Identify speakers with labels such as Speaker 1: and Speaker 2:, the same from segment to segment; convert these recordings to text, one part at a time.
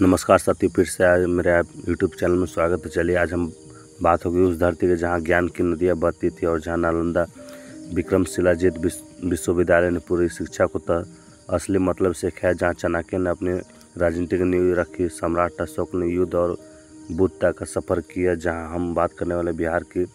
Speaker 1: नमस्कार साथियों, फिर से आज मेरे यूट्यूब चैनल में स्वागत है। चलिए आज हम बात होगी उस धरती के जहां ज्ञान की नदियां बहती थी और जहां नालंदा विक्रमशिला जीत विश्वविद्यालय ने पूरी शिक्षा को असली मतलब सिखाया, जहां चाणक्य ने अपनी राजनीतिक नींव रखी, सम्राट अशोक ने युद्ध और बुद्धता का सफ़र किया। जहां हम बात करने वाले बिहार की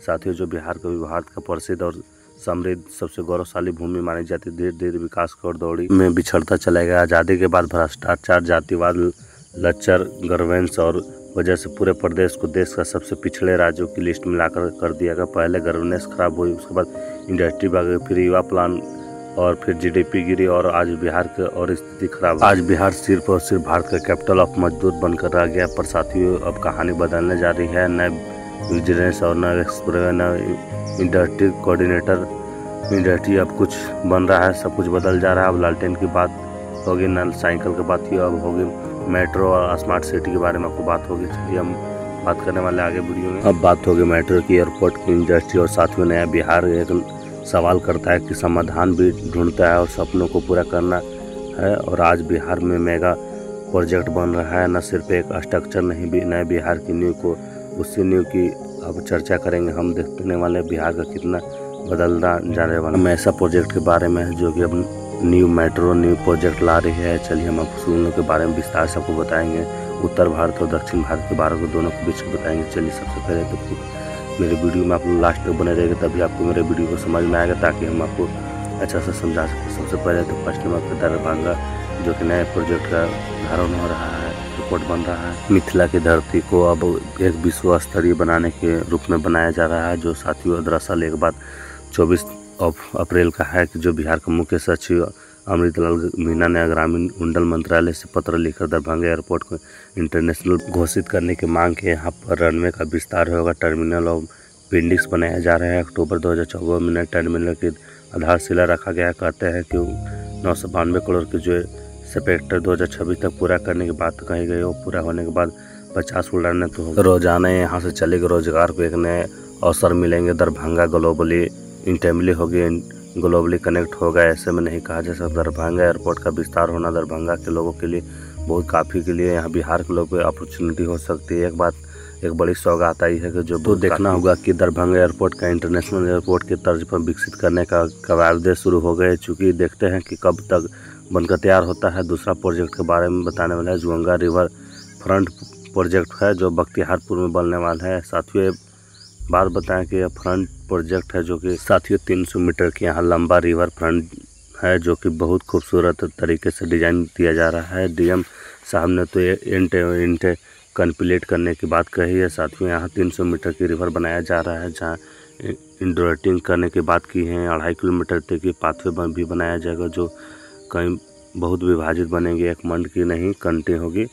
Speaker 1: साथियों, जो बिहार को भी भारत का प्रसिद्ध और समृद्ध सबसे गौरवशाली भूमि मानी जाती, धीरे धीरे विकास की ओर दौड़ी में बिछड़ता चला गया। आज़ादी के बाद भ्रष्टाचार, जातिवाद, लच्चर गवर्नेंस और वजह से पूरे प्रदेश को देश का सबसे पिछड़े राज्यों की लिस्ट में लाकर कर दिया गया। पहले गवर्नेंस खराब हुई, उसके बाद इंडस्ट्री भाग गई, फिर युवा प्लान और फिर जीडीपी गिरी और आज बिहार की और स्थिति खराब। आज बिहार सिर्फ और सिर्फ भारत का कैपिटल ऑफ मजदूर बनकर रह गया। पर साथियों, अब कहानी बदलने जा रही है। नए विजिलेंस और नए एक्सप्रेस, नए इंडस्ट्री कोऑर्डिनेटर, इंडस्ट्री अब कुछ बन रहा है, सब कुछ बदल जा रहा है। अब लालटेन की बात होगी, नल साइकिल की बात अब होगी, मेट्रो और स्मार्ट सिटी के बारे में आपको बात होगी। चलिए हम बात करने वाले आगे वीडियो में। अब बात होगी मेट्रो की, एयरपोर्ट की, इंडस्ट्री और साथियों नया बिहार एक सवाल करता है कि समाधान भी ढूंढता है और सपनों को पूरा करना है। और आज बिहार में मेगा प्रोजेक्ट बन रहा है, न सिर्फ एक स्ट्रक्चर नहीं भी नए बिहार की नींव को, उसी नींव की अब चर्चा करेंगे। हम देखने वाले बिहार का कितना बदलना जाने वाला। हम ऐसा प्रोजेक्ट के बारे में है जो कि अब न्यू मेट्रो न्यू प्रोजेक्ट ला रही है। चलिए हम आपको दोनों के बारे में विस्तार से आपको बताएंगे, उत्तर भारत और दक्षिण भारत के बारे में दोनों के बीच में बताएंगे। चलिए सबसे पहले तो मेरे वीडियो में आप लोग लास्ट तक बने रहेंगे, तभी आपको मेरे वीडियो को समझ में आएगा, ताकि हम आपको अच्छा से समझा सकें। सबसे पहले तो फर्स्ट नंबर पर दरभंगा, जो कि नए प्रोजेक्ट का उदाहरण हो रहा है, रिपोर्ट बन रहा है। मिथिला की धरती को अब एक विश्व स्तरीय बनाने के रूप में बनाया जा रहा है, जो साथियों दरअसल एक बात 24 अप्रैल का है कि जो बिहार के मुख्य सचिव अमृतलाल मीना ने ग्रामीण उड्डयन मंत्रालय से पत्र लिखकर दरभंगा एयरपोर्ट को इंटरनेशनल घोषित करने की मांग की। यहाँ पर रनवे का विस्तार होगा, टर्मिनल और बिल्डिंग्स बनाया जा रहा है। अक्टूबर 2014 में नए टर्मिनल की आधारशिला रखा गया। कहते हैं कि 992 करोड़ की जो सेक्टर 2026 तक पूरा करने की बात कही गई। वो पूरा होने के बाद 50 उड़ानें तो रोजाना यहाँ से चलेगी, रोजगार को एक नए अवसर मिलेंगे। दरभंगा ग्लोबली इंटेमली होगी, ग्लोबली कनेक्ट होगा। ऐसे में नहीं कहा जा सकता। दरभंगा एयरपोर्ट का विस्तार होना दरभंगा के लोगों के लिए बहुत काफ़ी के लिए, यहाँ बिहार के लोगों को अपॉर्चुनिटी हो सकती है। एक बड़ी सौगात आई है कि जो तो देखना होगा कि दरभंगा एयरपोर्ट का इंटरनेशनल एयरपोर्ट की तर्ज पर विकसित करने का कवायद शुरू हो गए। चूँकि देखते हैं कि कब तक बनकर तैयार होता है। दूसरा प्रोजेक्ट के बारे में बताने वाला है, गंगा रिवर फ्रंट प्रोजेक्ट है, जो बख्तियारपुर में बनने वाला है। साथियों बात बताएं कि यह फ्रंट प्रोजेक्ट है, जो कि साथियों 300 मीटर के यहाँ लंबा रिवर फ्रंट है, जो कि बहुत खूबसूरत तरीके से डिजाइन दिया जा रहा है। डीएम साहब ने तो ये इंटे कंप्लीट करने की बात कही है। साथियों यहाँ 300 मीटर की रिवर बनाया जा रहा है, जहाँ इंडोरेटिंग करने की बात की है। 2.5 किलोमीटर तक की पाथवे भी बनाया जाएगा, जो कहीं बहुत विभाजित बनेंगे, एक मंड की नहीं कंटी होगी।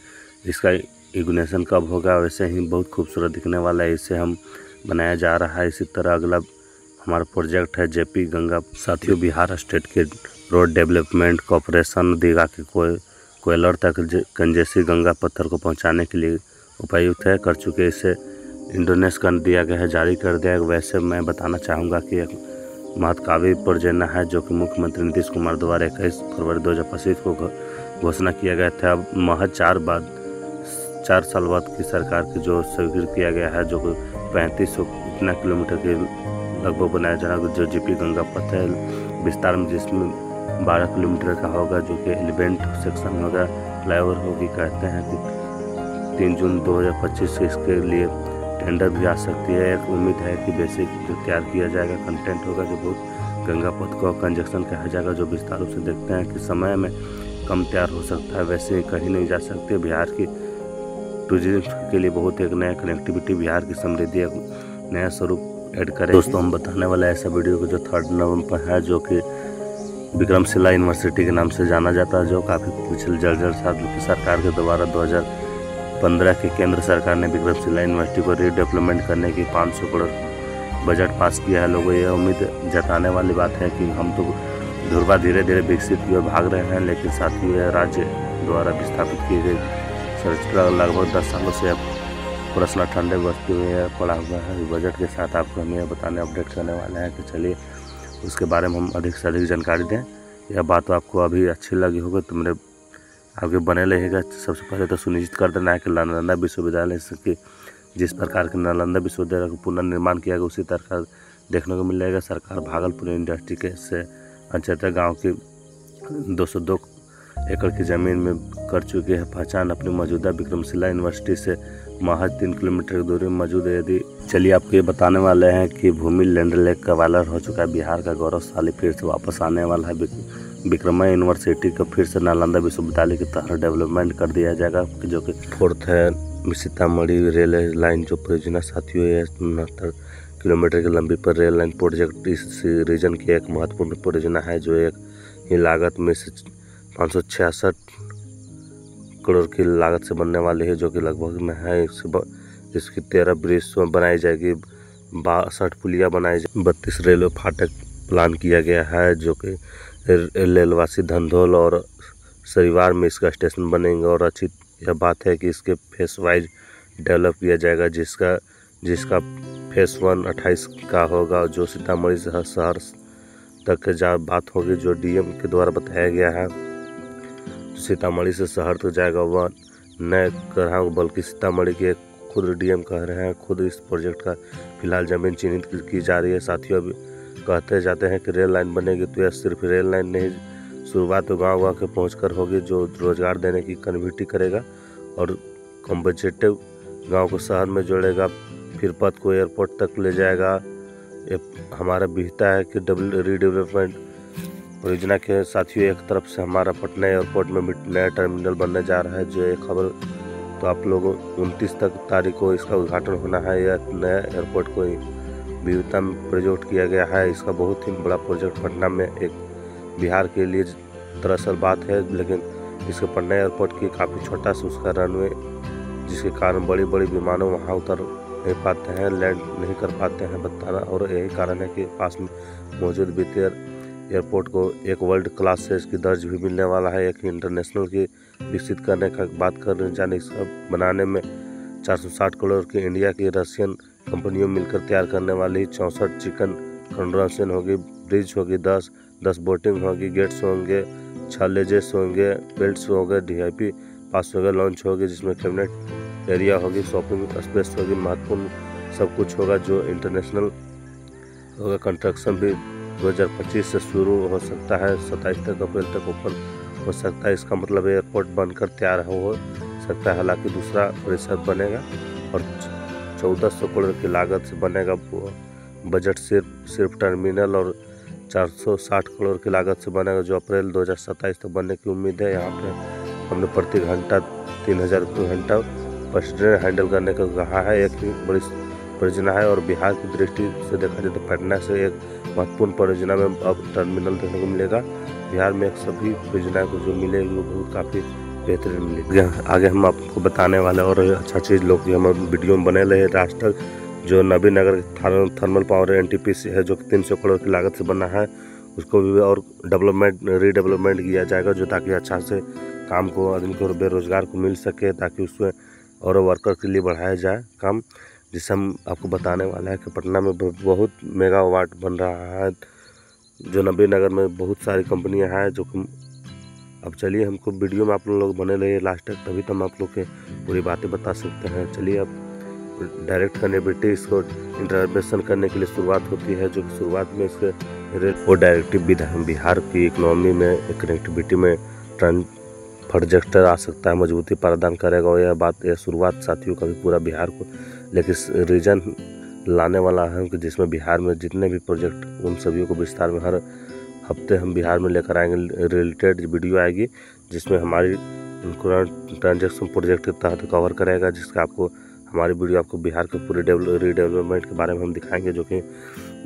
Speaker 1: इसका इग्निशन कब होगा, वैसे ही बहुत खूबसूरत दिखने वाला है, इसे हम बनाया जा रहा है। इसी तरह अगला हमारा प्रोजेक्ट है जेपी गंगा। साथियों बिहार स्टेट के रोड डेवलपमेंट कॉरपोरेशन दीघा के कोयलर तक कंजेसी गंगा पत्थर को पहुंचाने के लिए उपयुक्त है कर चुके। इसे इंडोनेस कर दिया गया है, जारी कर दिया है। वैसे मैं बताना चाहूँगा कि एक महत्वकांक्षी परियोजना है, जो कि मुख्यमंत्री नीतीश कुमार द्वारा 21 फरवरी 2025 को घोषणा किया गया था। अब महज 4 साल बाद की सरकार की जो स्वीकृत किया गया है, जो कि 3500 इतना किलोमीटर के लगभग बनाया जा रहा है, जो जेपी गंगा पथ है विस्तार में, जिसमें 12 किलोमीटर का होगा, जो कि एलिवेंट सेक्शन होगा, फ्लाईओवर होगी। कहते हैं कि 3 जून 2025 से इसके लिए टेंडर भी आ सकती है। एक उम्मीद है कि बेसिक जो तैयार किया जाएगा कंटेंट होगा, जो बहुत गंगा पथ को कंजक्शन कहा जाएगा, जो विस्तार रूप से देखते हैं कि समय में कम तैयार हो सकता है। वैसे कहीं नहीं जा सकते। बिहार की टूरिज्म के लिए बहुत एक नया कनेक्टिविटी, बिहार की समृद्धि एक नया स्वरूप ऐड करें। दोस्तों हम बताने वाला ऐसा वीडियो को जो 3 नवंबर पर है, जो कि विक्रमशिला यूनिवर्सिटी के नाम से जाना जाता है, जो काफ़ी पिछले जर्जर साल की सरकार के द्वारा 2015 के केंद्र सरकार ने विक्रमशिला यूनिवर्सिटी को रीडेवलपमेंट करने की 500 करोड़ बजट पास किया है। लोगों ये उम्मीद जताने वाली बात है कि हम तो ध्रुवा धीरे धीरे विकसित की ओर भाग रहे हैं, लेकिन साथ ही राज्य द्वारा विस्थापित की गई सर्चिका लगभग 10 सालों से अब प्रश्न ठंडे बस्ती में पड़ा हुआ है। बजट के साथ आपको हम यह बताने अपडेट करने वाले हैं कि चलिए उसके बारे में हम अधिक से अधिक जानकारी दें। यह बात आपको अभी अच्छी लगी होगी तो मेरे आगे बने रहेगा। सबसे पहले तो सुनिश्चित कर देना है कि नालंदा विश्वविद्यालय के जिस प्रकार के नालंदा विश्वविद्यालय का पुनर्निर्माण किया गया उसी तरह देखने को मिल जाएगा। सरकार भागलपुर इंडस्ट्री के से अंचता गाँव की 202 एकड़ की ज़मीन में कर चुकी है पहचान। अपनी मौजूदा विक्रमशिला यूनिवर्सिटी से महज 3 किलोमीटर की दूरी में मौजूद है। यदि चलिए आपको ये बताने वाले हैं कि भूमि लैंड लेक का वायरल हो चुका है। बिहार का गौरवशाली फिर से वापस आने वाला है। विक्रम यूनिवर्सिटी को फिर से नालंदा विश्वविद्यालय की तरह डेवलपमेंट कर दिया जाएगा, जो कि 4th है सीतामढ़ी रेल लाइन जो परियोजना साथियों है 69 किलोमीटर की लंबी पर रेल लाइन प्रोजेक्ट इस रीजन की एक महत्वपूर्ण परियोजना है, जो एक ही लागत में से 566 करोड़ की लागत से बनने वाली है, जो कि लगभग में है। इसकी 13 ब्रिज बनाई जाएगी, 62 पुलियाँ बनाई जाएगी, 32 रेलवे फाटक प्लान किया गया है, जो कि रेलवासी धंधोल और सरिवार में इसका स्टेशन बनेंगे। और अच्छी यह बात है कि इसके फेस वाइज डेवलप किया जाएगा, जिसका फेस 1 28 का होगा, जो सीतामढ़ी से शहर तक जहाँ बात होगी, जो डीएम के द्वारा बताया गया है। सीतामढ़ी से शहर तक जाएगा वह नए कर रहा हूँ, बल्कि सीतामढ़ी के खुद डीएम कह रहे हैं, खुद इस प्रोजेक्ट का फिलहाल जमीन चिन्हित की जा रही है। साथियों अभी कहते जाते हैं कि रेल लाइन बनेगी, तो यह सिर्फ रेल लाइन नहीं, शुरुआत तो गाँव के पहुँच होगी, जो रोजगार देने की कन्वर्टी करेगा और कॉम्पनसेटिव गाँव को शहर में जोड़ेगा, फिर पथ को एयरपोर्ट तक ले जाएगा। हमारा विहता है कि रीडेवलपमेंट परियोजना के साथियों एक तरफ से हमारा पटना एयरपोर्ट में भी नया टर्मिनल बनने जा रहा है, जो एक खबर तो आप लोगों 29 तारीख को इसका उद्घाटन होना है। यह नया एयरपोर्ट को विविधता में प्रोजेक्ट किया गया है। इसका बहुत ही बड़ा प्रोजेक्ट पटना में एक बिहार के लिए दरअसल बात है, लेकिन इसके पटना एयरपोर्ट की काफ़ी छोटा सा उसका रनवे, जिसके कारण बड़ी बड़ी विमानों वहाँ उतर नहीं पाते हैं, लैंड नहीं कर पाते हैं बताना। और यही कारण है कि पास में मौजूद वित्तीय एयरपोर्ट को एक वर्ल्ड क्लास से इसकी दर्ज भी मिलने वाला है। एक इंटरनेशनल की विकसित करने का बात कर जाने इसका बनाने में 460 करोड़ की इंडिया की रशियन कंपनियों मिलकर तैयार करने वाली 64 चिकन कंड्रक्शन होगी, ब्रिज होगी, 10 बोटिंग होगी, गेट्स होंगे, 6 लेजेस होंगे, बेल्ट्स होंगे, DIP पास होगा, लॉन्च होगी, जिसमें कैबिनेट एरिया होगी, शॉपिंग स्पेस होगी, महत्वपूर्ण सब कुछ होगा जो इंटरनेशनल होगा। कंस्ट्रक्शन भी 2025 से शुरू हो सकता है, 27 अप्रैल तक ओपन हो सकता है। इसका मतलब एयरपोर्ट बनकर तैयार हो सकता है। हालांकि दूसरा परिसर बनेगा और 1400 करोड़ की लागत से बनेगा। बजट सिर्फ टर्मिनल और 460 करोड़ की लागत से बनेगा, जो अप्रैल 2027 तक बनने की उम्मीद है। यहाँ पे हमने प्रति घंटा 3000 घंटा पैसेंजर हैंडल करने का कहा है। एक बड़ी परियोजना है और बिहार की दृष्टि से देखा जाए तो पटना से एक महत्वपूर्ण परियोजना में अब टर्मिनल देखने को मिलेगा। बिहार में एक सभी परियोजनाओं को जो मिलेगी वो बहुत काफ़ी बेहतरीन मिलेगी। आगे हम आपको बताने वाले और अच्छा चीज़ लोग हम वीडियो में बने रहे। राष्ट्र जो नबीनगर थर्मल पावर NTPC है, जो 300 करोड़ की लागत से बना है, उसको भी और रीडेवलपमेंट किया जाएगा, जो ताकि अच्छा से काम को आदमी को बेरोजगार को मिल सके, ताकि उसमें और वर्कर के लिए बढ़ाया जाए काम। जिससे हम आपको बताने वाला है कि पटना में बहुत मेगावाट बन रहा है, जो नबीनगर में बहुत सारी कंपनियां हैं। जो अब चलिए हमको वीडियो में आप लोग बने रहिए लास्ट तक, तभी तो हम आप लोग के पूरी बातें बता सकते हैं। चलिए अब डायरेक्ट कनेक्टिविटी इसको इंटरवेंशन करने के लिए शुरुआत होती है, जो कि शुरुआत में इसके वो डायरेक्टिव बिहार की इकोनॉमी में कनेक्टिविटी में प्रोजेक्टर आ सकता है, मजबूती प्रदान करेगा। और यह शुरुआत साथियों का भी पूरा बिहार को लेकिन रीजन लाने वाला है, कि जिसमें बिहार में जितने भी प्रोजेक्ट उन सभी को विस्तार में हर हफ्ते हम बिहार में लेकर आएंगे। रिलेटेड वीडियो आएगी जिसमें हमारी ट्रांजेक्शन प्रोजेक्ट के तहत कवर करेगा, जिसका आपको हमारी वीडियो आपको बिहार के पूरे रीडेवलपमेंट के बारे में हम दिखाएंगे। जो कि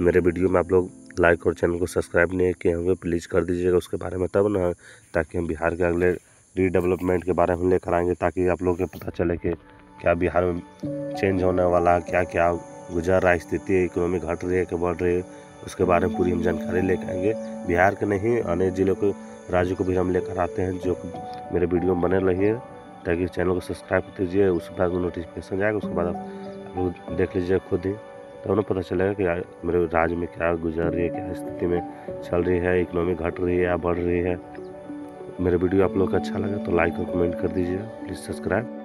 Speaker 1: मेरे वीडियो में आप लोग लाइक और चैनल को सब्सक्राइब नहीं किए होंगे, प्लीज़ कर दीजिएगा उसके बारे में, तब ना, ताकि हम बिहार के अगले रीडेवलपमेंट के बारे में लेकर आएंगे, ताकि आप लोगों को पता चले कि क्या बिहार में चेंज होने वाला है, क्या क्या गुजर रहा है, स्थिति इकोनॉमी घट रही है कि बढ़ रही है, उसके बारे में पूरी हम जानकारी लेकर आएंगे। बिहार के नहीं अन्य जिलों को राज्यों को भी हम लेकर आते हैं, जो मेरे वीडियो में बने रहिए, ताकि चैनल को सब्सक्राइब कर दीजिए। उसके बाद नोटिफिकेशन जाएगा, उसके बाद आप लोग देख लीजिए खुद ही, तो उन्हें पता चलेगा कि मेरे राज्य में क्या गुजर रही है, क्या स्थिति में चल रही है, इकोनॉमी घट रही है या बढ़ रही है। मेरा वीडियो आप लोग को अच्छा लगा तो लाइक और कमेंट कर दीजिएगा। Please subscribe.